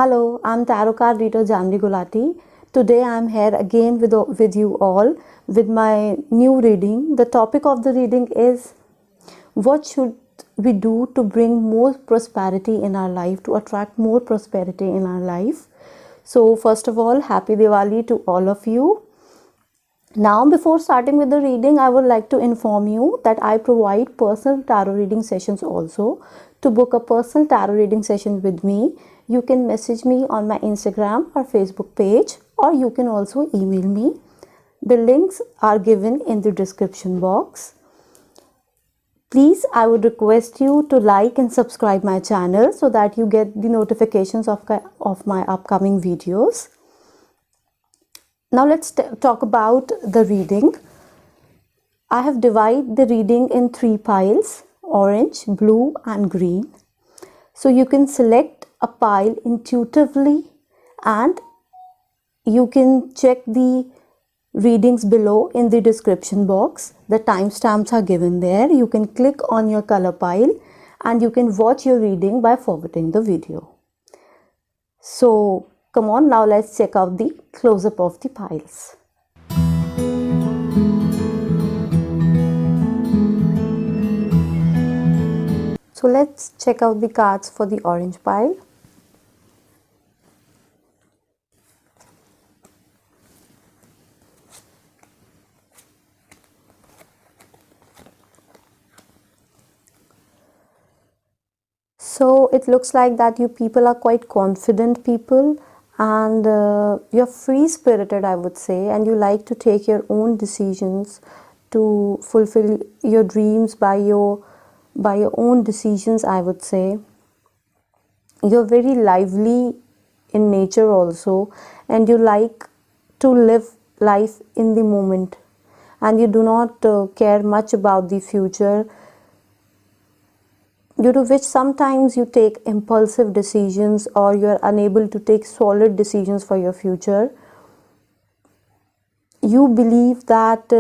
Hello, I'm tarot card reader Janvi Gulati. Today I'm here again with you all with my new reading. The topic of the reading is what should we do to bring more prosperity in our life, to attract more prosperity in our life. So first of all, happy Diwali to all of you. Now, before starting with the reading, I would like to inform you that I provide personal tarot reading sessions also. To book a personal tarot reading session with me, you can message me on my Instagram or Facebook page, or you can also email me. The links are given in the description box. Please, I would request you to like and subscribe my channel so that you get the notifications of my upcoming videos. Now let's talk about the reading. I have divided the reading in 3 piles: orange, blue and green. So you can select a pile intuitively and you can check the readings below in the description box. The timestamps are given there. You can click on your color pile and you can watch your reading by forwarding the video. So come on, now let's check out the close-up of the piles. So let's check out the cards for the orange pile. So it looks like that you people are quite confident people, and you're free-spirited, I would say, and you like to take your own decisions to fulfill your dreams by your own decisions, I would say. You're very lively in nature also, and you like to live life in the moment, and you do not care much about the future, due to which sometimes you take impulsive decisions or you are unable to take solid decisions for your future. You believe that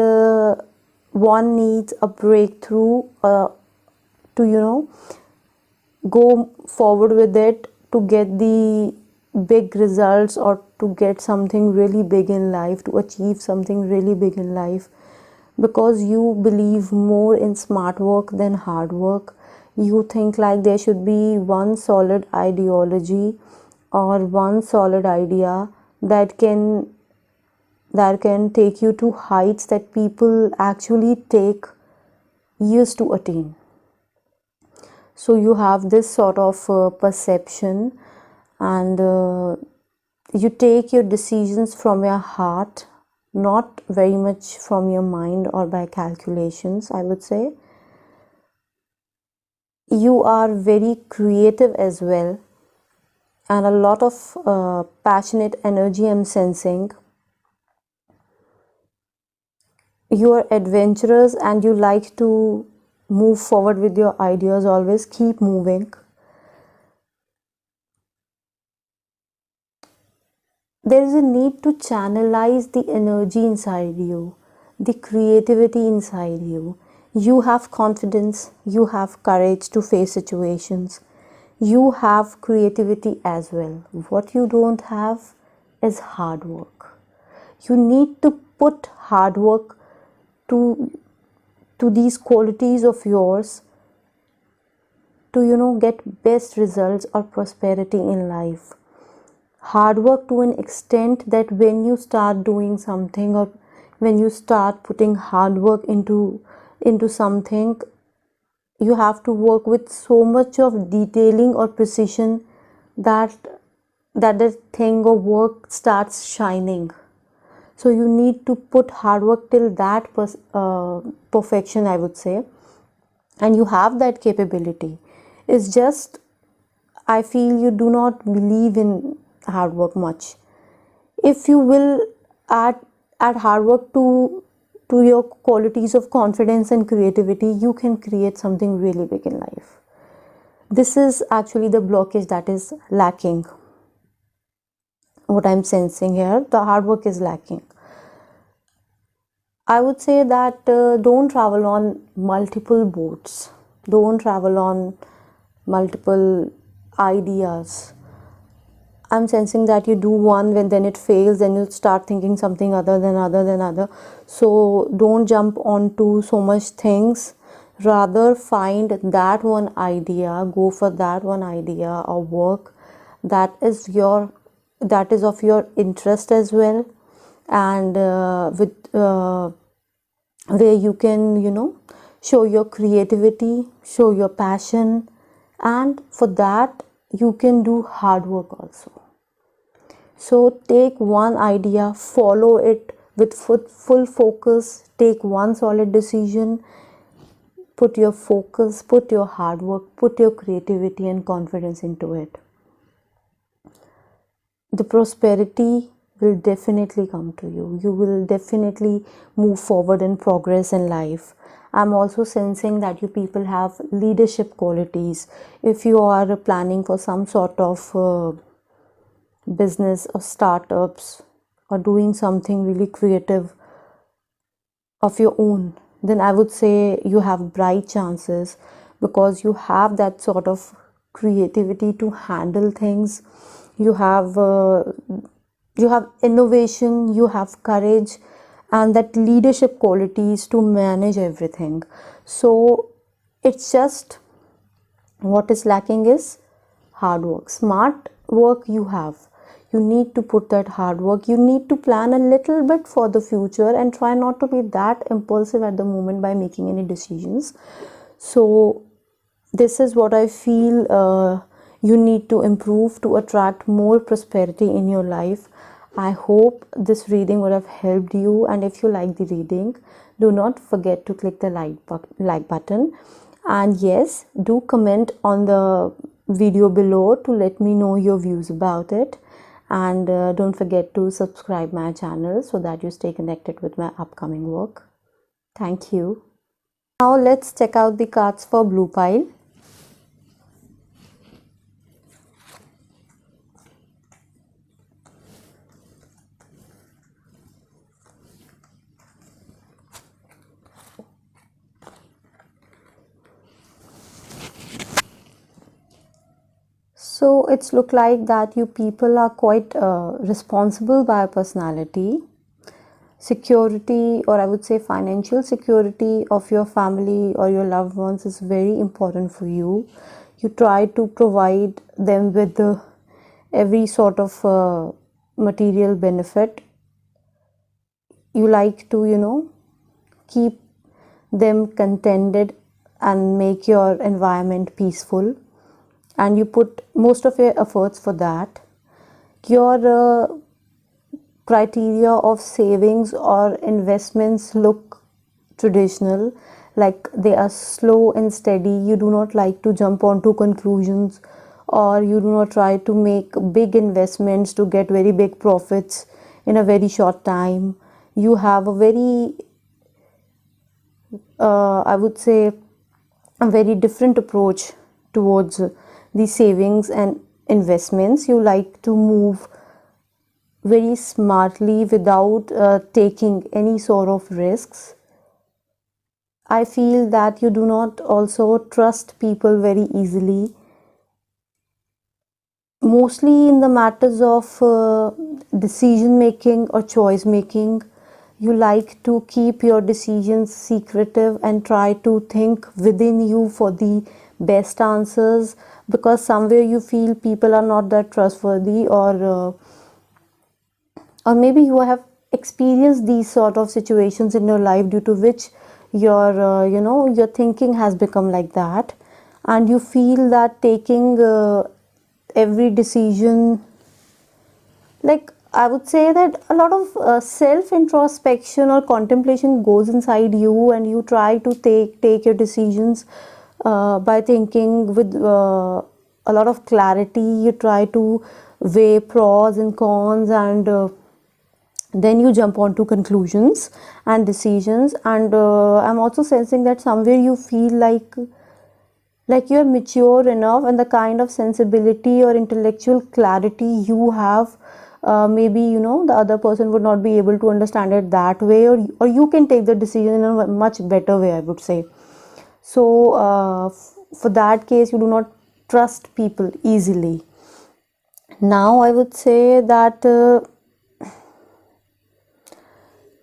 one needs a breakthrough to go forward with it to get the big results, or to get something really big in life, to achieve something really big in life, because you believe more in smart work than hard work. You think like there should be one solid ideology or one solid idea that can take you to heights that people actually take years to attain. So you have this sort of perception, and you take your decisions from your heart, not very much from your mind or by calculations, I would say. You are very creative as well, and a lot of passionate energy I'm sensing. You are adventurous and you like to move forward with your ideas, always keep moving. There is a need to channelize the energy inside you, the creativity inside you. You have confidence, you have courage to face situations. You have creativity as well. What you don't have is hard work. You need to put hard work to these qualities of yours to get best results or prosperity in life. Hard work to an extent that when you start doing something, or when you start putting hard work into something, you have to work with so much of detailing or precision that the thing or work starts shining. So you need to put hard work till that perfection, I would say, and you have that capability. It's just I feel you do not believe in hard work much. If you will add hard work to your qualities of confidence and creativity, you can create something really big in life. This is actually the blockage that is lacking. What I'm sensing here, the hard work is lacking. I would say that don't travel on multiple boats. Don't travel on multiple ideas. I'm sensing that you do one, when then it fails, then you start thinking something other. So don't jump onto so much things. Rather find that one idea, go for that one idea or work that is of your interest as well, and with where you can, show your creativity, show your passion, and for that you can do hard work also. So take one idea, follow it with full focus, take one solid decision, put your focus, put your hard work, put your creativity and confidence into it. The prosperity will definitely come to you. You will definitely move forward and progress in life. I'm also sensing that you people have leadership qualities. If you are planning for some sort of business or startups or doing something really creative of your own, then I would say you have bright chances, because you have that sort of creativity to handle things. You have innovation, you have courage, and that leadership qualities to manage everything. So it's just, what is lacking is hard work. Smart work you have. You need to put that hard work. You need to plan a little bit for the future and try not to be that impulsive at the moment by making any decisions. So this is what I feel you need to improve to attract more prosperity in your life. I hope this reading would have helped you, and if you like the reading, do not forget to click the like button, and yes, do comment on the video below to let me know your views about it, and don't forget to subscribe my channel so that you stay connected with my upcoming work. Thank you. Now let's check out the cards for blue pile. So it's look like that you people are quite responsible by personality. Security, or I would say financial security of your family or your loved ones, is very important for you. You try to provide them with every sort of material benefit. You like to, keep them contented and make your environment peaceful, and you put most of your efforts for that. Your criteria of savings or investments look traditional, like they are slow and steady. You do not like to jump onto conclusions, or you do not try to make big investments to get very big profits in a very short time. You have a very I would say a very different approach towards the savings and investments. You like to move very smartly without taking any sort of risks. I feel that you do not also trust people very easily, mostly in the matters of decision making or choice making. You like to keep your decisions secretive and try to think within you for the best answers, because somewhere you feel people are not that trustworthy, or maybe you have experienced these sort of situations in your life, due to which your thinking has become like that, and you feel that taking every decision, like I would say that a lot of self introspection or contemplation goes inside you, and you try to take your decisions by thinking with a lot of clarity. You try to weigh pros and cons, and then you jump on to conclusions and decisions. And I'm also sensing that somewhere you feel like you're mature enough, and the kind of sensibility or intellectual clarity you have, maybe the other person would not be able to understand it that way, or you can take the decision in a much better way, I would say. So for that case, you do not trust people easily. Now I would say that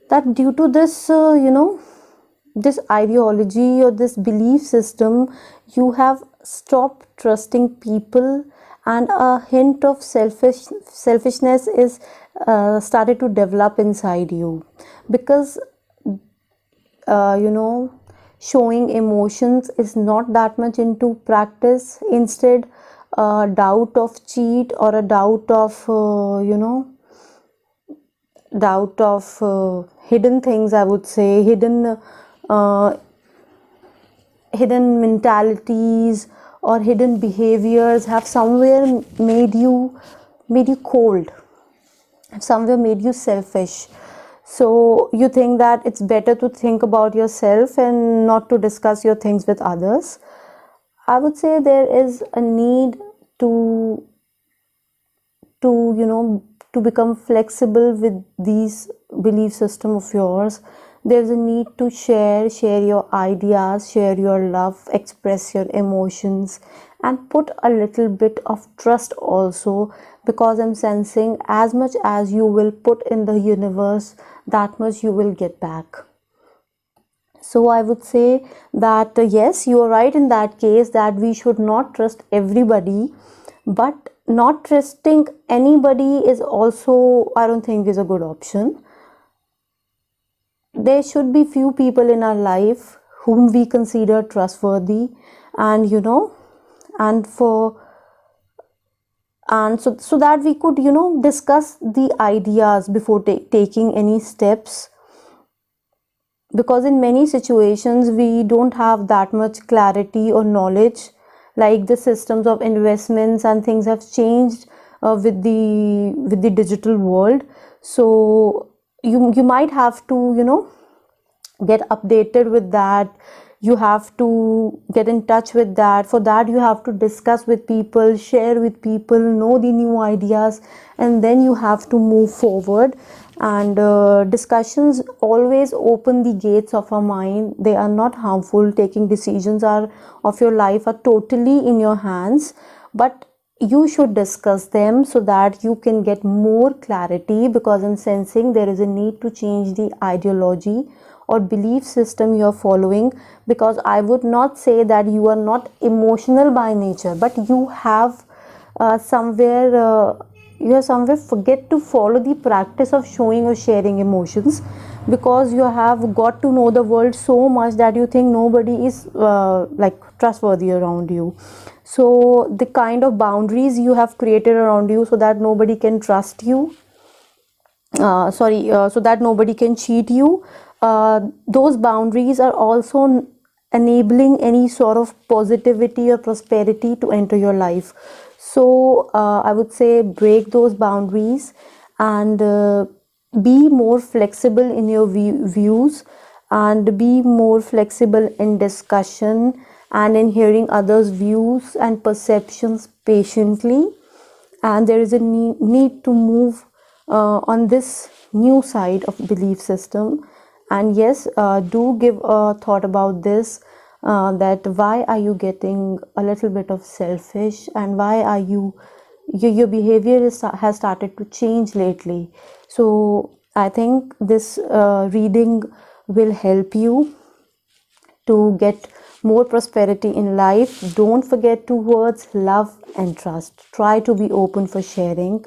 that due to this this ideology or this belief system, you have stopped trusting people, and a hint of selfishness is started to develop inside you, because showing emotions is not that much into practice. Instead, a doubt of cheat or a doubt of hidden things, I would say, uh, hidden mentalities or hidden behaviors have somewhere made you cold, somewhere made you selfish. So you think that it's better to think about yourself and not to discuss your things with others. I would say there is a need to to you know to become flexible with these belief system of yours. There's a need to share your ideas, share your love, express your emotions, and put a little bit of trust also, because I'm sensing as much as you will put in the universe, that much you will get back. So I would say that yes, you are right in that case, that we should not trust everybody, but not trusting anybody is also, I don't think, is a good option. There should be few people in our life whom we consider trustworthy, and and for and so that we could discuss the ideas before taking any steps, because in many situations we don't have that much clarity or knowledge, like the systems of investments and things have changed with the digital world. So you might have to get updated with that. You have to get in touch with that. For that you have to discuss with people, share with people, know the new ideas, and then you have to move forward. And discussions always open the gates of our mind. They are not harmful. Taking decisions are of your life are totally in your hands, but you should discuss them so that you can get more clarity, because I'm sensing there is a need to change the ideology or belief system you are following. Because I would not say that you are not emotional by nature, but somewhere you have somewhere forget to follow the practice of showing or sharing emotions, because you have got to know the world so much that you think nobody is like trustworthy around you. So the kind of boundaries you have created around you so that nobody can trust you, so that nobody can cheat you, those boundaries are also enabling any sort of positivity or prosperity to enter your life. So I would say break those boundaries, and be more flexible in your views, and be more flexible in discussion and in hearing others views and perceptions patiently. And there is a need to move on this new side of belief system. And yes, do give a thought about this, that why are you getting a little bit of selfish, and why are your behavior has started to change lately. So I think this reading will help you to get more prosperity in life. Don't forget to words love and trust. Try to be open for sharing.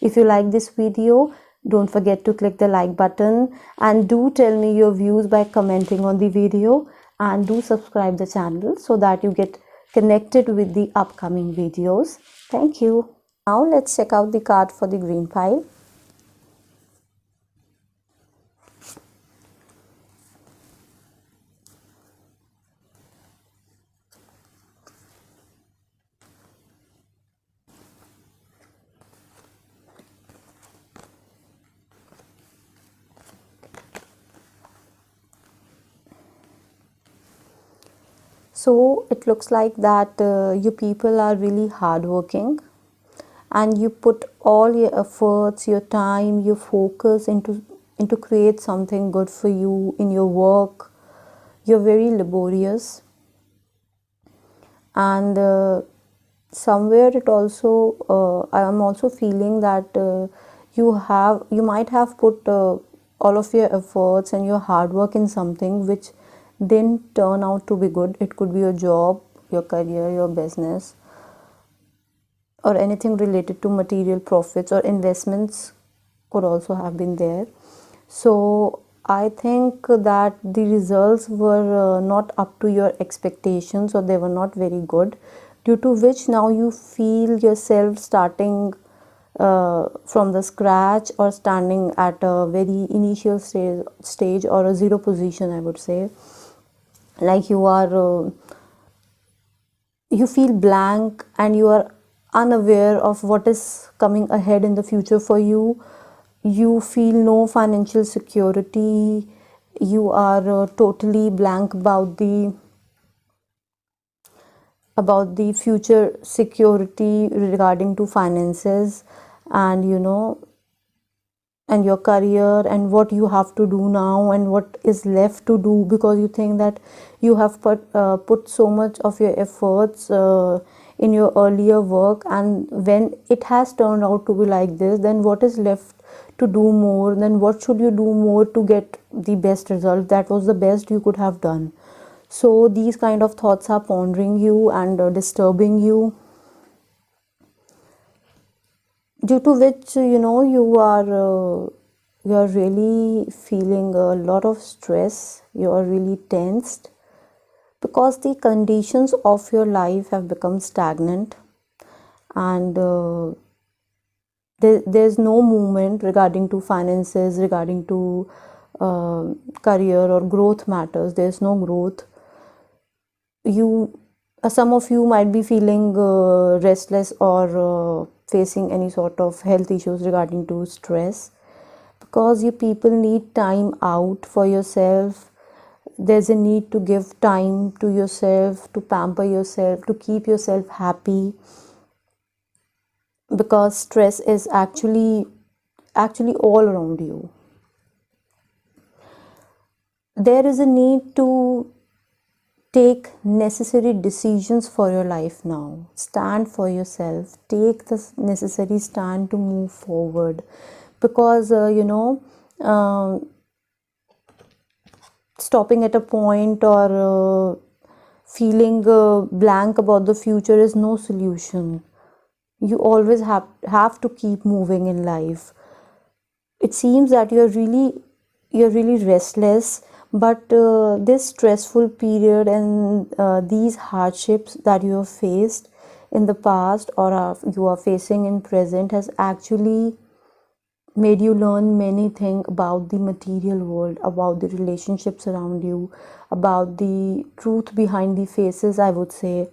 If you like this video, don't forget to click the like button, and do tell me your views by commenting on the video, and do subscribe the channel so that you get connected with the upcoming videos. Thank you. Now let's check out the card for the green pile. So it looks like that you people are really hardworking, and you put all your efforts, your time, your focus into create something good for you in your work. You're very laborious, and somewhere it also, I am also feeling that you might have put all of your efforts and your hard work in something which didn't turn out to be good. It could be your job, your career, your business, or anything related to material profits, or investments could also have been there. So I think that the results were not up to your expectations, or they were not very good, due to which now you feel yourself starting from the scratch, or standing at a very initial stage, or a zero position, I would say. Like you feel blank, and you are unaware of what is coming ahead in the future for you. You feel no financial security. You are totally blank about the future security regarding to finances, and and your career, and what you have to do now, and what is left to do, because you think that you have put so much of your efforts in your earlier work, and when it has turned out to be like this, then what is left to do more? Then what should you do more to get the best result? That was the best you could have done. So these kind of thoughts are pondering you and disturbing you, due to which you are really feeling a lot of stress. You are really tensed, because the conditions of your life have become stagnant, and there's no movement regarding to finances, regarding to career or growth matters. There's no growth. You Some of you might be feeling restless, or facing any sort of health issues regarding to stress, because you people need time out for yourself. There's a need to give time to yourself, to pamper yourself, to keep yourself happy, because stress is actually all around you. There is a need to take necessary decisions for your life now. Stand for yourself. Take the necessary stand to move forward, because stopping at a point, or feeling blank about the future is no solution. You always have to keep moving in life. It seems that you're really restless, but this stressful period, and these hardships that you have faced in the past, or you are facing in present, has actually made you learn many things about the material world, about the relationships around you, about the truth behind the faces, I would say.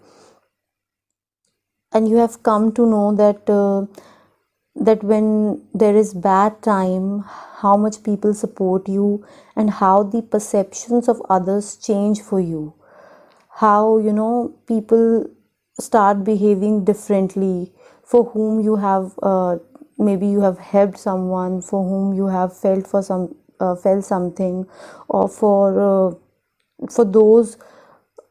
And you have come to know that when there is bad time, how much people support you, and how the perceptions of others change for you. How people start behaving differently, for whom you have maybe you have helped someone, for whom you have felt something, or for those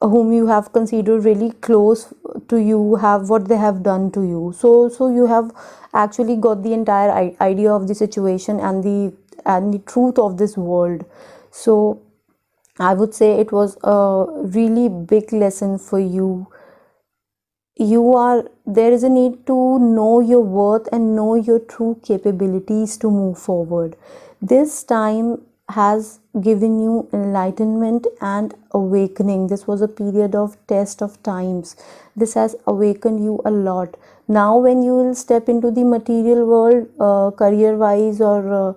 whom you have considered really close to you, have what they have done to you. So you have actually got the entire idea of the situation, and the truth of this world. So I would say it was a really big lesson for you. There is a need to know your worth, and know your true capabilities to move forward. This time has given you enlightenment and awakening. This was a period of test of times. This has awakened you a lot. Now when you will step into the material world, career wise, or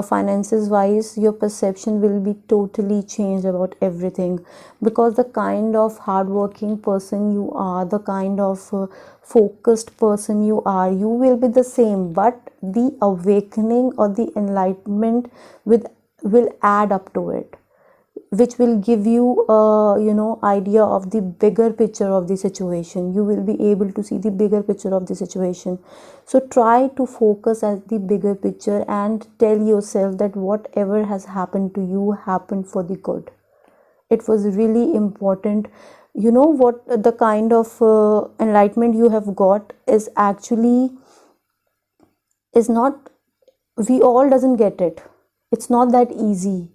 finances wise, your perception will be totally changed about everything, because the kind of hardworking person you are, the kind of focused person you are, you will be the same, but the awakening or the enlightenment will add up to it, which will give you a idea of the bigger picture of the situation. You will be able to see the bigger picture of the situation. So try to focus at the bigger picture, and tell yourself that whatever has happened to you happened for the good. It was really important You know what the kind of enlightenment you have got is actually is not, we all doesn't get it. It's not that easy.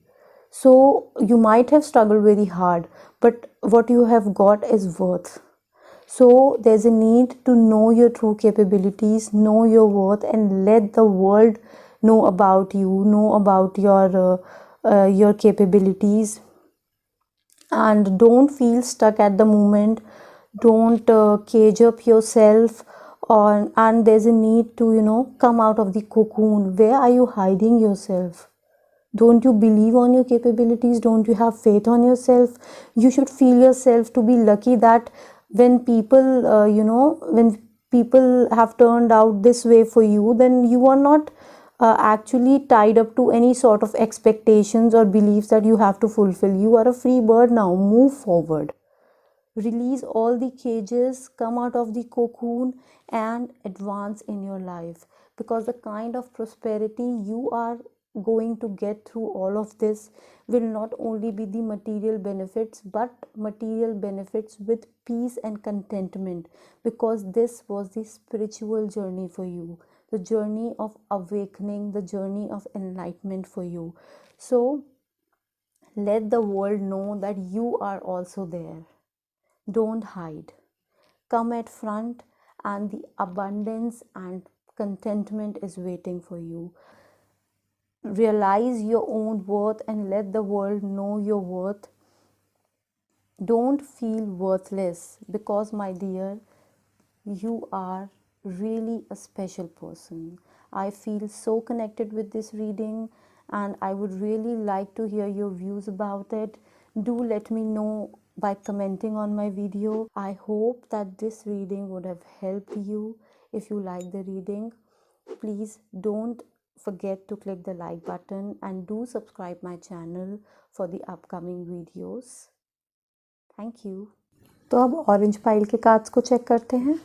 So you might have struggled very hard, but what you have got is worth. So there's a need to know your true capabilities, know your worth, and let the world know about you, know about your capabilities, and don't feel stuck at the moment. Don't cage up yourself on, and there's a need to, you know, come out of the cocoon. Where are you hiding yourself? Don't you believe on your capabilities? Don't you have faith on yourself? You should feel yourself to be lucky that when people when people have turned out this way for you, then you are not actually tied up to any sort of expectations or beliefs that you have to fulfill. You are a free bird now. Move forward, release all the cages, come out of the cocoon, and advance in your life. Because the kind of prosperity you are going to get through all of this will not only be the material benefits, but material benefits with peace and contentment, because this was the spiritual journey for you, the journey of awakening, the journey of enlightenment for you. So let the world know that you are also there. Don't hide. Come at front, and the abundance and contentment is waiting for you. Realize your own worth and let the world know your worth. Don't feel worthless, because, my dear, you are really a special person. I feel so connected with this reading, and I would really like to hear your views about it. Do let me know by commenting on my video. I hope that this reading would have helped you. If you like the reading, please don't forget to click the like button and do subscribe my channel for the upcoming videos. Thank you. तो अब orange pile के cards को check करते हैं.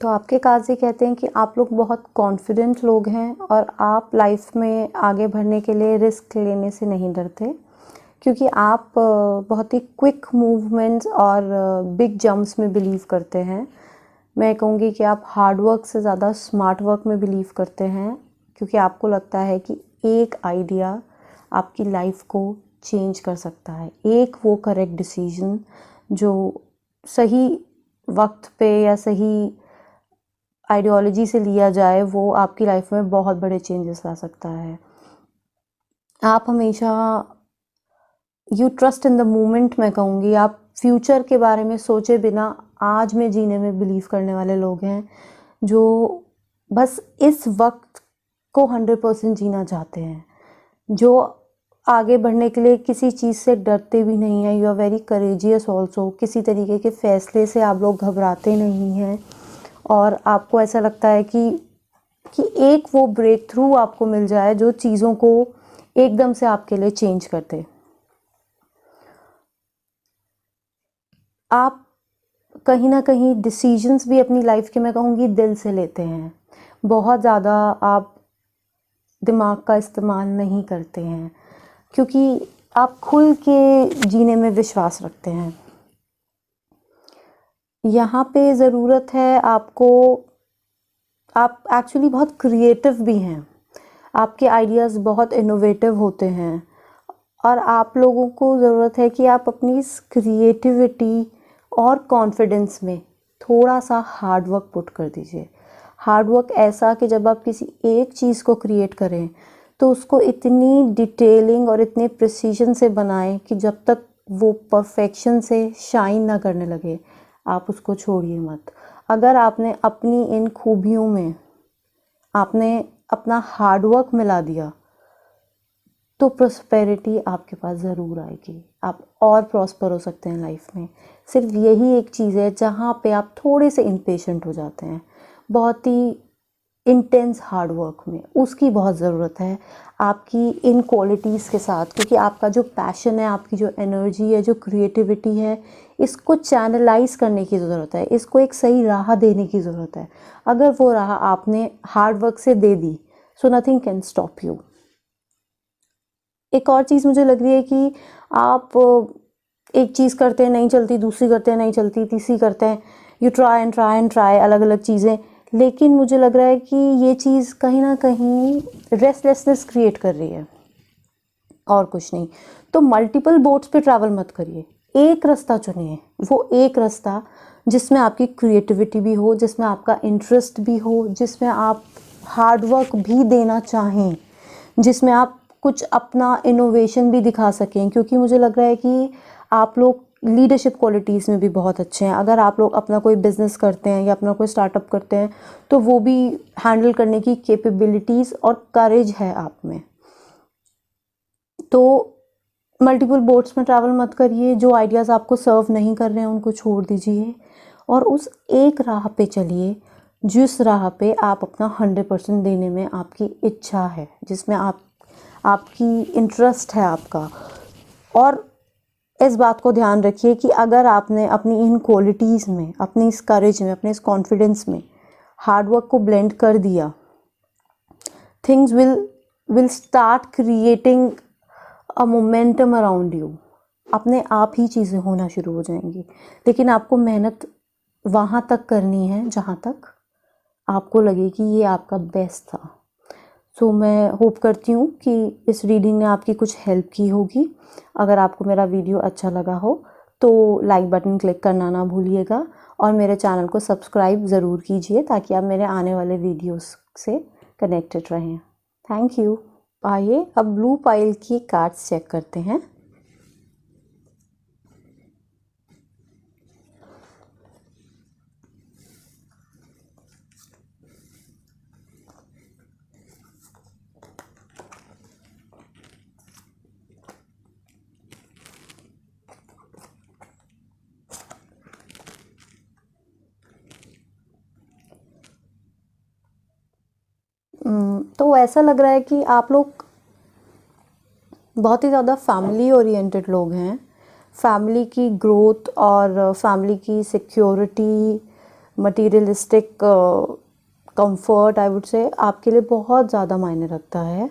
तो आपके cards ये कहते हैं कि आप लोग बहुत कॉन्फिडेंट लोग हैं और आप लाइफ में आगे बढ़ने के लिए रिस्क लेने से नहीं डरते, क्योंकि आप बहुत ही क्विक मूवमेंट्स और बिग जंप्स में बिलीव करते हैं. मैं कहूँगी कि आप हार्ड वर्क से ज़्यादा स्मार्ट वर्क में बिलीव करते हैं, क्योंकि आपको लगता है कि एक आइडिया आपकी लाइफ को चेंज कर सकता है. एक वो करेक्ट डिसीजन जो सही वक्त पे या सही आइडियोलॉजी से लिया जाए, वो आपकी लाइफ में बहुत बड़े चेंजेस ला सकता है. आप हमेशा you trust in the moment. मैं कहूँगी आप फ्यूचर के बारे में सोचे बिना आज में जीने में बिलीव करने वाले लोग हैं, जो बस इस वक्त को 100% जीना चाहते हैं, जो आगे बढ़ने के लिए किसी चीज़ से डरते भी नहीं हैं. You are very courageous also. किसी तरीके के फैसले से आप लोग घबराते नहीं हैं, और आपको ऐसा लगता है कि एक वो ब्रेक थ्रू आपको मिल जाए जो चीज़ों को एकदम से आपके लिए चेंज कर दे. आप कहीं ना कहीं डिसीजंस भी अपनी लाइफ के, मैं कहूँगी, दिल से लेते हैं. बहुत ज़्यादा आप दिमाग का इस्तेमाल नहीं करते हैं, क्योंकि आप खुल के जीने में विश्वास रखते हैं. यहाँ पे ज़रूरत है आपको, आप एक्चुअली बहुत क्रिएटिव भी हैं. आपके आइडियाज़ बहुत इनोवेटिव होते हैं, और आप लोगों को ज़रूरत है कि आप अपनी इस क्रिएटिविटी और कॉन्फिडेंस में थोड़ा सा हार्ड वर्क पुट कर दीजिए. हार्ड वर्क ऐसा कि जब आप किसी एक चीज़ को क्रिएट करें तो उसको इतनी डिटेलिंग और इतने प्रिसीजन से बनाएं कि जब तक वो परफेक्शन से शाइन ना करने लगे, आप उसको छोड़िए मत. अगर आपने अपनी इन खूबियों में आपने अपना हार्ड वर्क मिला दिया, तो प्रॉस्पेरिटी आपके पास ज़रूर आएगी. आप और प्रॉस्पर हो सकते हैं लाइफ में. सिर्फ यही एक चीज़ है जहाँ पे आप थोड़े से इम्पेशेंट हो जाते हैं, बहुत ही इंटेंस हार्ड वर्क में. उसकी बहुत ज़रूरत है आपकी इन क्वालिटीज़ के साथ, क्योंकि आपका जो पैशन है, आपकी जो एनर्जी है, जो क्रिएटिविटी है, इसको चैनलाइज करने की ज़रूरत है, इसको एक सही राह देने की ज़रूरत है। अगर वो राह आपने हार्ड वर्क से दे दी, so nothing can stop you. एक और चीज़ मुझे लग रही है कि आप एक चीज़ करते हैं नहीं चलती, दूसरी करते हैं नहीं चलती, तीसरी करते हैं, you try and try and try अलग अलग चीज़ें, लेकिन मुझे लग रहा है कि ये चीज़ कहीं ना कहीं रेस्टलेसनेस क्रिएट कर रही है और कुछ नहीं। तो मल्टीपल बोट्स पे ट्रैवल मत करिए, एक रास्ता चुनिए, वो एक रास्ता जिसमें आपकी क्रिएटिविटी भी हो, जिसमें आपका इंटरेस्ट भी हो, जिसमें आप हार्ड वर्क भी देना चाहें, जिसमें आप कुछ अपना इनोवेशन भी दिखा सकें। क्योंकि मुझे लग रहा है कि आप लोग लीडरशिप क्वालिटीज़ में भी बहुत अच्छे हैं। अगर आप लोग अपना कोई बिज़नेस करते हैं या अपना कोई स्टार्टअप करते हैं तो वो भी हैंडल करने की कैपेबिलिटीज़ और करेज है आप में। तो मल्टीपल बोट्स में ट्रैवल मत करिए, जो आइडियाज़ आपको सर्व नहीं कर रहे हैं उनको छोड़ दीजिए और उस एक राह पे चलिए जिस राह पे आप अपना 100% देने में आपकी इच्छा है, जिसमें आपकी इंटरेस्ट है आपका। और इस बात को ध्यान रखिए कि अगर आपने अपनी इन क्वालिटीज़ में, अपनी इस करेज में, अपने इस कॉन्फिडेंस में हार्ड वर्क को ब्लेंड कर दिया, things will start creating a momentum around you. अपने आप ही चीज़ें होना शुरू हो जाएंगी। लेकिन आपको मेहनत वहाँ तक करनी है जहाँ तक आपको लगे कि ये आपका बेस्ट था। सो मैं होप करती हूँ कि इस रीडिंग ने आपकी कुछ हेल्प की होगी। अगर आपको मेरा वीडियो अच्छा लगा हो तो लाइक बटन क्लिक करना ना भूलिएगा और मेरे चैनल को सब्सक्राइब ज़रूर कीजिए ताकि आप मेरे आने वाले वीडियोस से कनेक्टेड रहें। Thank you. आइए अब ब्लू पाइल की कार्ड्स चेक करते हैं। तो ऐसा लग रहा है कि आप लोग बहुत ही ज़्यादा फैमिली ओरिएंटेड लोग हैं। फैमिली की ग्रोथ और फैमिली की security, materialistic comfort I would say आपके लिए बहुत ज़्यादा मायने रखता है।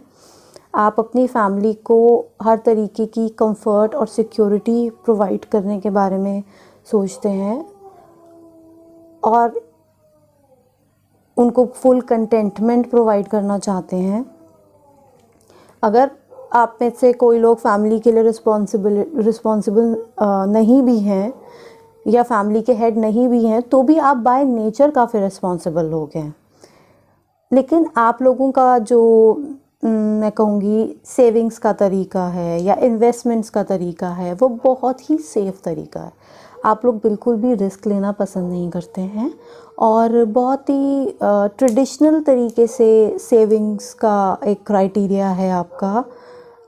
आप अपनी फैमिली को हर तरीके की कंफर्ट और सिक्योरिटी प्रोवाइड करने के बारे में सोचते हैं और उनको फुल कंटेंटमेंट प्रोवाइड करना चाहते हैं। अगर आप में से कोई लोग फैमिली के लिए रिस्पॉन्सिबल नहीं भी हैं या फैमिली के हेड नहीं भी हैं तो भी आप बाय नेचर काफ़ी रिस्पॉन्सिबल लोग हैं। लेकिन आप लोगों का जो मैं कहूँगी सेविंग्स का तरीका है या इन्वेस्टमेंट्स का तरीका है वो बहुत ही सेफ़ तरीका है। आप लोग बिल्कुल भी रिस्क लेना पसंद नहीं करते हैं और बहुत ही ट्रेडिशनल तरीके से सेविंग्स का एक क्राइटेरिया है आपका।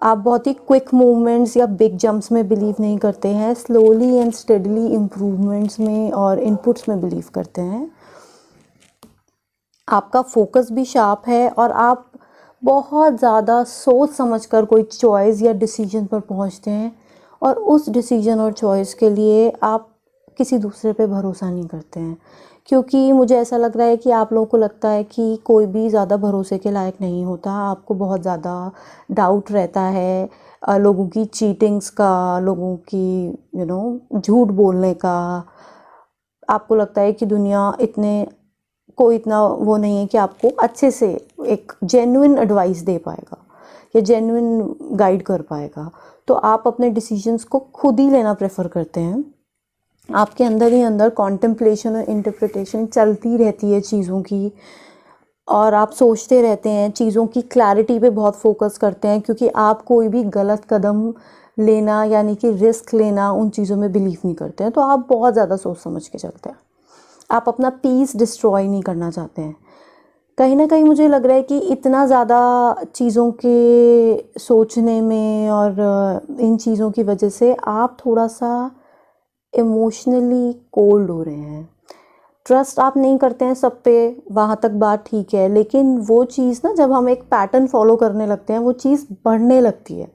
आप बहुत ही क्विक मूवमेंट्स या बिग जंप्स में बिलीव नहीं करते हैं, स्लोली एंड स्टेडली इम्प्रूवमेंट्स में और इनपुट्स में बिलीव करते हैं। आपका फोकस भी शार्प है और आप बहुत ज़्यादा सोच समझकर कोई चॉइस या डिसीजन पर पहुंचते हैं और उस डिसीजन और चॉइस के लिए आप किसी दूसरे पे भरोसा नहीं करते हैं। क्योंकि मुझे ऐसा लग रहा है कि आप लोगों को लगता है कि कोई भी ज़्यादा भरोसे के लायक नहीं होता। आपको बहुत ज़्यादा डाउट रहता है लोगों की चीटिंग्स का, लोगों की झूठ बोलने का। आपको लगता है कि दुनिया कोई इतना वो नहीं है कि आपको अच्छे से एक जेन्युइन एडवाइस दे पाएगा या जेन्युइन गाइड कर पाएगा। तो आप अपने डिसीजंस को खुद ही लेना प्रेफर करते हैं। आपके अंदर ही अंदर कॉन्टेम्पलेशन और इंटरप्रिटेशन चलती रहती है चीज़ों की और आप सोचते रहते हैं, चीज़ों की क्लैरिटी पे बहुत फोकस करते हैं क्योंकि आप कोई भी गलत कदम लेना यानी कि रिस्क लेना उन चीज़ों में बिलीव नहीं करते हैं। तो आप बहुत ज़्यादा सोच समझ के चलते हैं। आप अपना पीस डिस्ट्रॉय नहीं करना चाहते हैं। कहीं ना कहीं मुझे लग रहा है कि इतना ज़्यादा चीज़ों के सोचने में और इन चीज़ों की वजह से आप थोड़ा सा इमोशनली कोल्ड हो रहे हैं। ट्रस्ट आप नहीं करते हैं सब पे, वहाँ तक बात ठीक है, लेकिन वो चीज़ ना जब हम एक पैटर्न फॉलो करने लगते हैं वो चीज़ बढ़ने लगती है।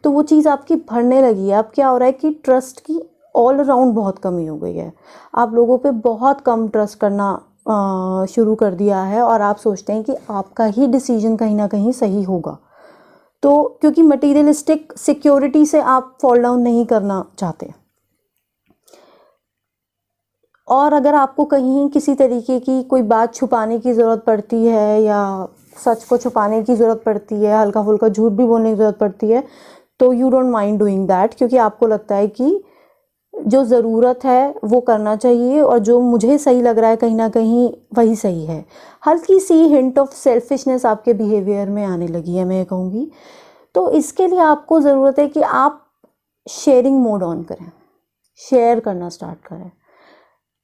तो वो चीज़ आपकी बढ़ने लगी है। अब क्या हो रहा है कि ट्रस्ट की ऑल अराउंड बहुत कमी हो गई है। आप लोगों पे बहुत कम ट्रस्ट करना शुरू कर दिया है और आप सोचते हैं कि आपका ही डिसीजन कहीं ना कहीं सही होगा। तो क्योंकि मटीरियलिस्टिक सिक्योरिटी से आप फॉल डाउन नहीं करना चाहते, और अगर आपको कहीं किसी तरीके की कोई बात छुपाने की ज़रूरत पड़ती है या सच को छुपाने की ज़रूरत पड़ती है, हल्का फुल्का झूठ भी बोलने की ज़रूरत पड़ती है, तो you don't mind doing that, क्योंकि आपको लगता है कि जो ज़रूरत है वो करना चाहिए और जो मुझे सही लग रहा है कहीं ना कहीं वही सही है। हल्की सी हिंट ऑफ सेल्फिशनेस आपके बिहेवियर में आने लगी है, मैं कहूँगी। तो इसके लिए आपको ज़रूरत है कि आप शेयरिंग मोड ऑन करें, शेयर करना स्टार्ट करें।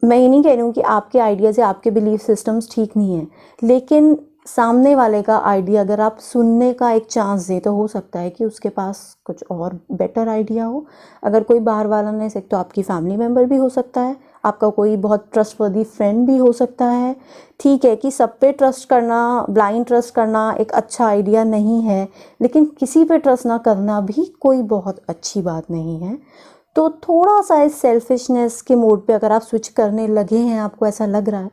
मैं ये नहीं कह रही हूँ कि आपके आइडियाज़ या आपके बिलीफ सिस्टम्स ठीक नहीं हैं, लेकिन सामने वाले का आइडिया अगर आप सुनने का एक चांस दें तो हो सकता है कि उसके पास कुछ और बेटर आइडिया हो। अगर कोई बाहर वाला नहीं सकता तो आपकी फैमिली मेम्बर भी हो सकता है, आपका कोई बहुत ट्रस्टवर्दी फ्रेंड भी हो सकता है। ठीक है कि सब पे ट्रस्ट करना, ब्लाइंड ट्रस्ट करना एक अच्छा आइडिया नहीं है, लेकिन किसी पे ट्रस्ट ना करना भी कोई बहुत अच्छी बात नहीं है। तो थोड़ा सा इस सेल्फिशनेस के मोड पे अगर आप स्विच करने लगे हैं, आपको ऐसा लग रहा है,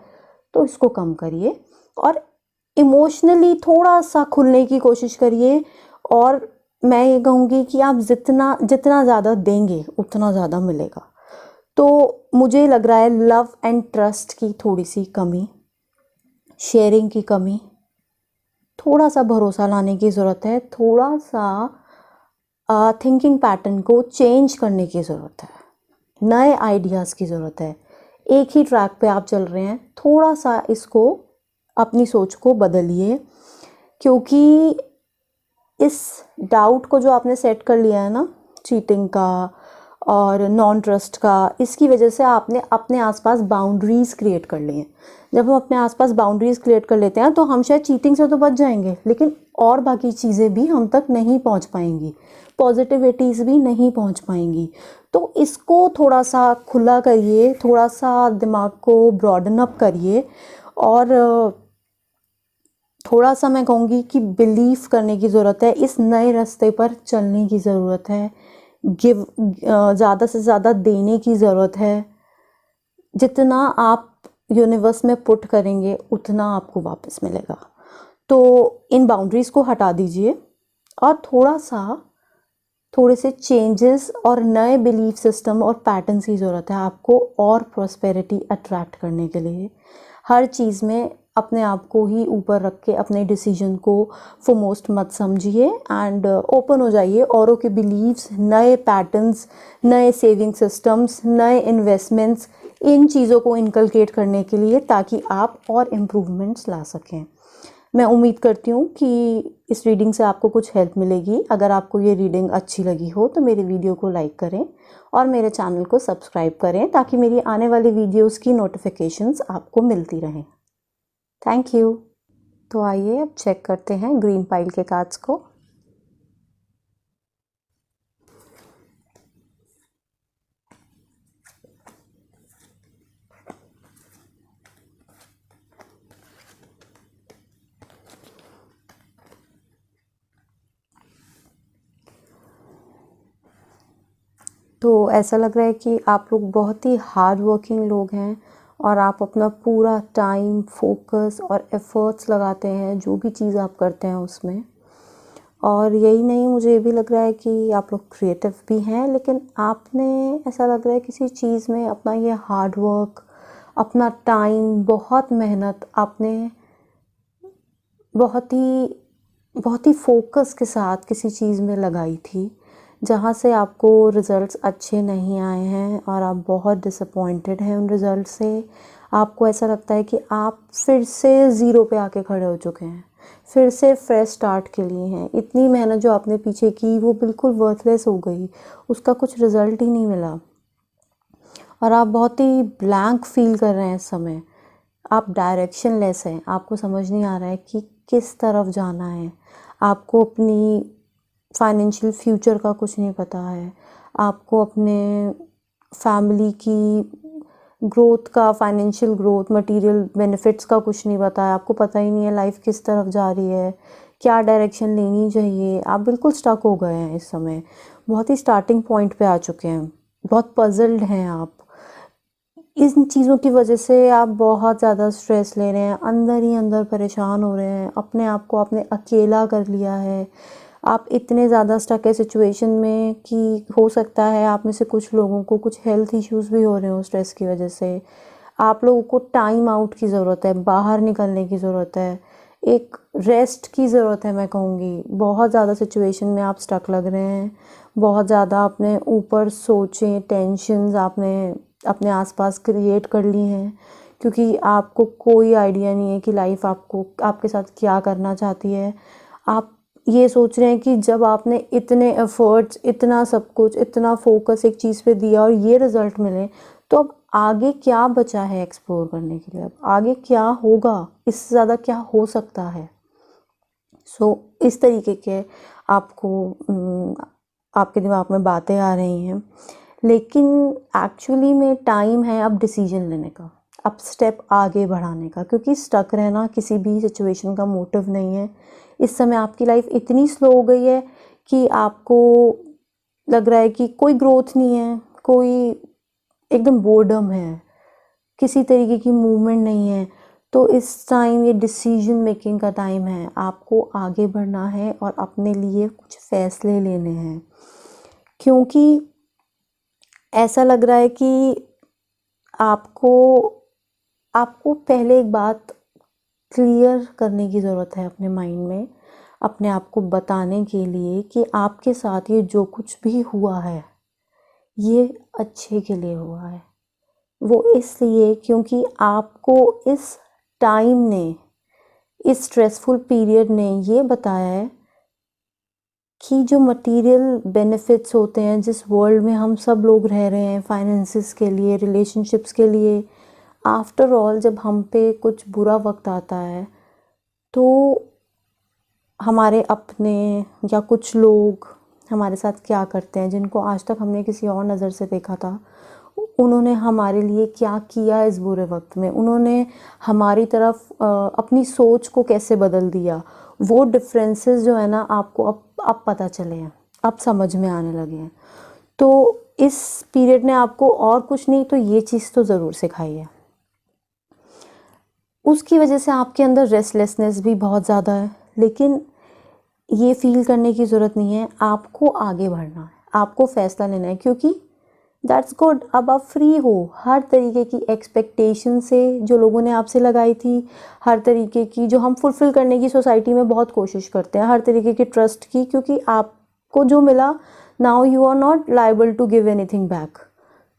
तो इसको कम करिए और इमोशनली थोड़ा सा खुलने की कोशिश करिए। और मैं ये कहूँगी कि आप जितना जितना ज़्यादा देंगे उतना ज़्यादा मिलेगा। तो मुझे लग रहा है लव एंड ट्रस्ट की थोड़ी सी कमी, शेयरिंग की कमी, थोड़ा सा भरोसा लाने की ज़रूरत है, थोड़ा सा थिंकिंग पैटर्न को चेंज करने की ज़रूरत है, नए आइडियाज़ की ज़रूरत है। एक ही ट्रैक पे आप चल रहे हैं, थोड़ा सा इसको अपनी सोच को बदलिए, क्योंकि इस डाउट को जो आपने सेट कर लिया है ना, चीटिंग का और नॉन ट्रस्ट का, इसकी वजह से आपने अपने आसपास बाउंड्रीज़ क्रिएट कर ली हैं। जब हम अपने आसपास बाउंड्रीज़ क्रिएट कर लेते हैं तो हम शायद चीटिंग से तो बच जाएंगे, लेकिन और बाकी चीज़ें भी हम तक नहीं पहुंच पाएंगी, पॉजिटिविटीज़ भी नहीं पहुंच पाएंगी। तो इसको थोड़ा सा खुला करिए, थोड़ा सा दिमाग को ब्रॉडन अप करिए और थोड़ा सा मैं कहूँगी कि बिलीव करने की ज़रूरत है, इस नए रास्ते पर चलने की ज़रूरत है, ज़्यादा से ज़्यादा देने की ज़रूरत है। जितना आप यूनिवर्स में पुट करेंगे उतना आपको वापस मिलेगा। तो इन बाउंड्रीज़ को हटा दीजिए और थोड़े से चेंजेस और नए बिलीफ सिस्टम और पैटर्न्स की ज़रूरत है आपको और प्रॉस्पेरिटी अट्रैक्ट करने के लिए। हर चीज़ में अपने आप को ही ऊपर रख के अपने डिसीजन को फोमोस्ट मत समझिए एंड ओपन हो जाइए औरों के बिलीव्स, नए पैटर्न्स, नए सेविंग सिस्टम्स, नए इन्वेस्टमेंट्स, इन चीज़ों को इनकलकेट करने के लिए, ताकि आप और इम्प्रूवमेंट्स ला सकें। मैं उम्मीद करती हूँ कि इस रीडिंग से आपको कुछ हेल्प मिलेगी। अगर आपको ये रीडिंग अच्छी लगी हो तो मेरे वीडियो को लाइक करें और मेरे चैनल को सब्सक्राइब करें, ताकि मेरी आने वाली वीडियोस की नोटिफिकेशंस आपको मिलती रहें। Thank you. तो आइए अब चेक करते हैं ग्रीन पाइल के कार्ड्स को। तो ऐसा लग रहा है कि आप लोग बहुत ही हार्ड वर्किंग लोग हैं और आप अपना पूरा टाइम, फोकस और एफर्ट्स लगाते हैं जो भी चीज़ आप करते हैं उसमें। और यही नहीं, मुझे ये भी लग रहा है कि आप लोग क्रिएटिव भी हैं, लेकिन आपने, ऐसा लग रहा है किसी चीज़ में अपना ये हार्ड वर्क, अपना टाइम, बहुत मेहनत आपने बहुत ही फोकस के साथ किसी चीज़ में लगाई थी, जहाँ से आपको रिज़ल्ट्स अच्छे नहीं आए हैं और आप बहुत डिसअपॉइंटेड हैं उन रिज़ल्ट से। आपको ऐसा लगता है कि आप फिर से ज़ीरो पे आके खड़े हो चुके हैं, फिर से फ्रेश स्टार्ट के लिए हैं। इतनी मेहनत जो आपने पीछे की वो बिल्कुल वर्थलेस हो गई, उसका कुछ रिज़ल्ट ही नहीं मिला और आप बहुत ही ब्लैंक फील कर रहे हैं इस समय। आप डायरेक्शन लेस हैं, आपको समझ नहीं आ रहा है कि किस तरफ जाना है। आपको अपनी फाइनेंशियल फ्यूचर का कुछ नहीं पता है, आपको अपने फैमिली की ग्रोथ का, फाइनेंशियल ग्रोथ, मटेरियल बेनिफिट्स का कुछ नहीं पता है। आपको पता ही नहीं है लाइफ किस तरफ जा रही है, क्या डायरेक्शन लेनी चाहिए। आप बिल्कुल स्टक हो गए हैं इस समय, बहुत ही स्टार्टिंग पॉइंट पे आ चुके हैं। बहुत पजल्ड हैं आप, इन चीज़ों की वजह से आप बहुत ज़्यादा स्ट्रेस ले रहे हैं, अंदर ही अंदर परेशान हो रहे हैं, अपने आप को आपने अकेला कर लिया है। आप इतने ज़्यादा स्टक है सिचुएशन में कि हो सकता है आप में से कुछ लोगों को कुछ हेल्थ इश्यूज़ भी हो रहे हो स्ट्रेस की वजह से। आप लोगों को टाइम आउट की ज़रूरत है, बाहर निकलने की ज़रूरत है, एक रेस्ट की ज़रूरत है मैं कहूँगी। बहुत ज़्यादा सिचुएशन में आप स्टक लग रहे हैं, बहुत ज़्यादा अपने ऊपर सोचें, टेंशन्स आपने अपने आसपास क्रिएट कर ली हैं, क्योंकि आपको कोई आइडिया नहीं है कि लाइफ आपको आपके साथ क्या करना चाहती है। आप ये सोच रहे हैं कि जब आपने इतने एफर्ट्स, इतना सब कुछ, इतना फोकस एक चीज़ पे दिया और ये रिज़ल्ट मिले, तो अब आगे क्या बचा है एक्सप्लोर करने के लिए? अब आगे क्या होगा? इससे ज़्यादा क्या हो सकता है? इस तरीके के आपको आपके दिमाग में बातें आ रही हैं, लेकिन एक्चुअली में टाइम है अब डिसीजन लेने का, अब स्टेप आगे बढ़ाने का, क्योंकि स्टक रहना किसी भी सिचुएशन का मोटिव नहीं है। इस समय आपकी लाइफ इतनी स्लो हो गई है कि आपको लग रहा है कि कोई ग्रोथ नहीं है, कोई एकदम बोर्डम है, किसी तरीके की मूवमेंट नहीं है। तो इस टाइम ये डिसीजन मेकिंग का टाइम है, आपको आगे बढ़ना है और अपने लिए कुछ फैसले लेने हैं, क्योंकि ऐसा लग रहा है कि आपको आपको पहले एक बात क्लियर करने की ज़रूरत है अपने माइंड में, अपने आप को बताने के लिए कि आपके साथ ये जो कुछ भी हुआ है ये अच्छे के लिए हुआ है। वो इसलिए क्योंकि आपको इस टाइम ने, इस स्ट्रेसफुल पीरियड ने ये बताया है कि जो मटेरियल बेनिफिट्स होते हैं जिस वर्ल्ड में हम सब लोग रह रहे हैं, फाइनेंसिस के लिए, रिलेशनशिप्स के लिए, आफ्टर ऑल जब हम पे कुछ बुरा वक्त आता है तो हमारे अपने या कुछ लोग हमारे साथ क्या करते हैं, जिनको आज तक हमने किसी और नज़र से देखा था, उन्होंने हमारे लिए क्या किया इस बुरे वक्त में, उन्होंने हमारी तरफ अपनी सोच को कैसे बदल दिया। वो डिफरेंसेस जो है ना आपको अब पता चले हैं, अब समझ में आने लगे हैं। तो इस पीरियड ने आपको और कुछ नहीं तो ये चीज़ तो ज़रूर सिखाई है। उसकी वजह से आपके अंदर रेस्टलेसनेस भी बहुत ज़्यादा है, लेकिन ये फील करने की ज़रूरत नहीं है। आपको आगे बढ़ना है, आपको फ़ैसला लेना है, क्योंकि दैट्स गुड। अब आप फ्री हो हर तरीके की एक्सपेक्टेशन से जो लोगों ने आपसे लगाई थी, हर तरीके की जो हम फुलफ़िल करने की सोसाइटी में बहुत कोशिश करते हैं, हर तरीके की ट्रस्ट की, क्योंकि आपको जो मिला, now you are not liable to give anything back.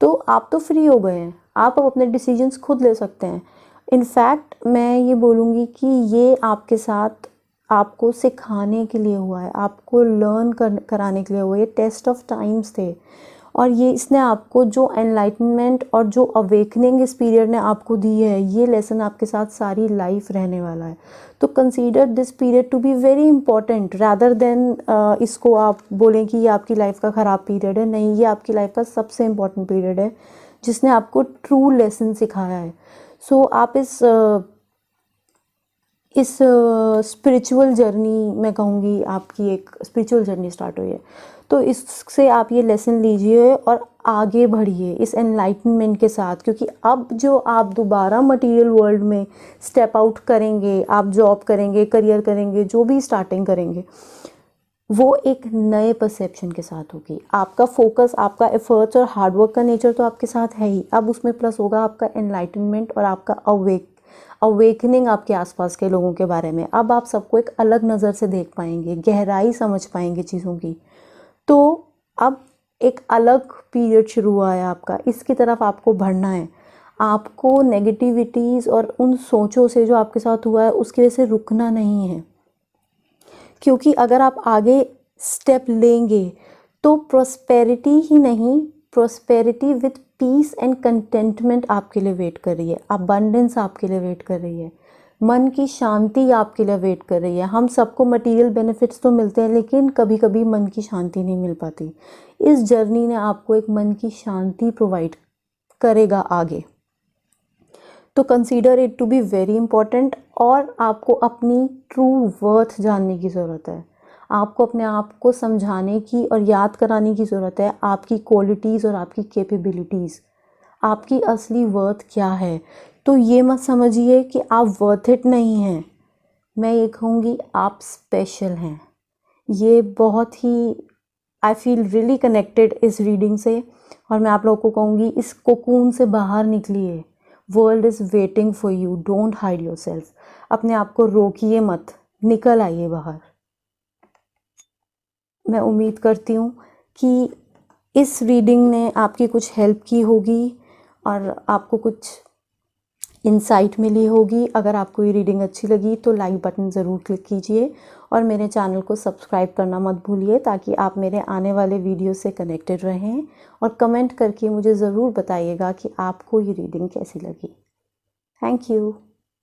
तो आप तो फ्री हो गए हैं, आप अब अपने डिसीजंस खुद ले सकते हैं। इनफैक्ट मैं ये बोलूँगी कि ये आपके साथ आपको सिखाने के लिए हुआ है, आपको लर्न कराने के लिए हुआ है। ये टेस्ट ऑफ टाइम्स थे, और ये इसने आपको जो एनलाइटनमेंट और जो अवेकनिंग इस पीरियड ने आपको दी है, ये लेसन आपके साथ सारी लाइफ रहने वाला है। तो consider this period to be very important rather than इसको आप बोलें कि ये आपकी लाइफ का ख़राब पीरियड है। नहीं, ये आपकी लाइफ का सबसे इम्पॉर्टेंट पीरियड है जिसने आपको ट्रू लेसन सिखाया है। सो आप इस स्पिरिचुअल जर्नी, मैं कहूँगी आपकी एक स्पिरिचुअल जर्नी स्टार्ट हुई है, तो इससे आप ये लेसन लीजिए और आगे बढ़िए इस एनलाइटनमेंट के साथ, क्योंकि अब जो आप दोबारा मटेरियल वर्ल्ड में स्टेप आउट करेंगे, आप जॉब करेंगे, करियर करेंगे, जो भी स्टार्टिंग करेंगे, वो एक नए परसेप्शन के साथ होगी। आपका फोकस, आपका एफर्ट्स और हार्डवर्क का नेचर तो आपके साथ है ही, अब उसमें प्लस होगा आपका एनलाइटनमेंट और आपका अवेकनिंग आपके आसपास के लोगों के बारे में। अब आप सबको एक अलग नज़र से देख पाएंगे, गहराई समझ पाएंगे चीज़ों की। तो अब एक अलग पीरियड शुरू हुआ है आपका, इसकी तरफ आपको बढ़ना है। आपको नेगेटिविटीज़ और उन सोचों से जो आपके साथ हुआ है उसकी वजह से रुकना नहीं है, क्योंकि अगर आप आगे स्टेप लेंगे तो प्रोस्पेरिटी ही नहीं, prosperity with peace and contentment आपके लिए वेट कर रही है, अबंडेंस आपके लिए वेट कर रही है, मन की शांति आपके लिए वेट कर रही है। हम सबको मटेरियल बेनिफिट्स तो मिलते हैं, लेकिन कभी कभी मन की शांति नहीं मिल पाती। इस जर्नी ने आपको एक मन की शांति प्रोवाइड करेगा आगे। तो consider it to be very important, और आपको अपनी ट्रू वर्थ जानने की ज़रूरत है। आपको अपने आप को समझाने की और याद कराने की ज़रूरत है आपकी क्वालिटीज़ और आपकी कैपेबिलिटीज़, आपकी असली वर्थ क्या है। तो ये मत समझिए कि आप वर्थ इट नहीं हैं, मैं ये कहूँगी आप स्पेशल हैं। ये बहुत ही आई फील रियली कनेक्टेड इस रीडिंग से, और मैं आप लोगों को कहूँगी इस कोकून से बाहर निकलिए। World is waiting for you, don't hide your self. अपने आप को रोकिए मत, निकल आइए बाहर। मैं उम्मीद करती हूँ कि इस रीडिंग ने आपकी कुछ हेल्प की होगी और आपको कुछ इंसाइट मिली होगी। अगर आपको ये रीडिंग अच्छी लगी तो लाइक बटन ज़रूर क्लिक कीजिए और मेरे चैनल को सब्सक्राइब करना मत भूलिए, ताकि आप मेरे आने वाले वीडियो से कनेक्टेड रहें। और कमेंट करके मुझे ज़रूर बताइएगा कि आपको ये रीडिंग कैसी लगी। Thank you.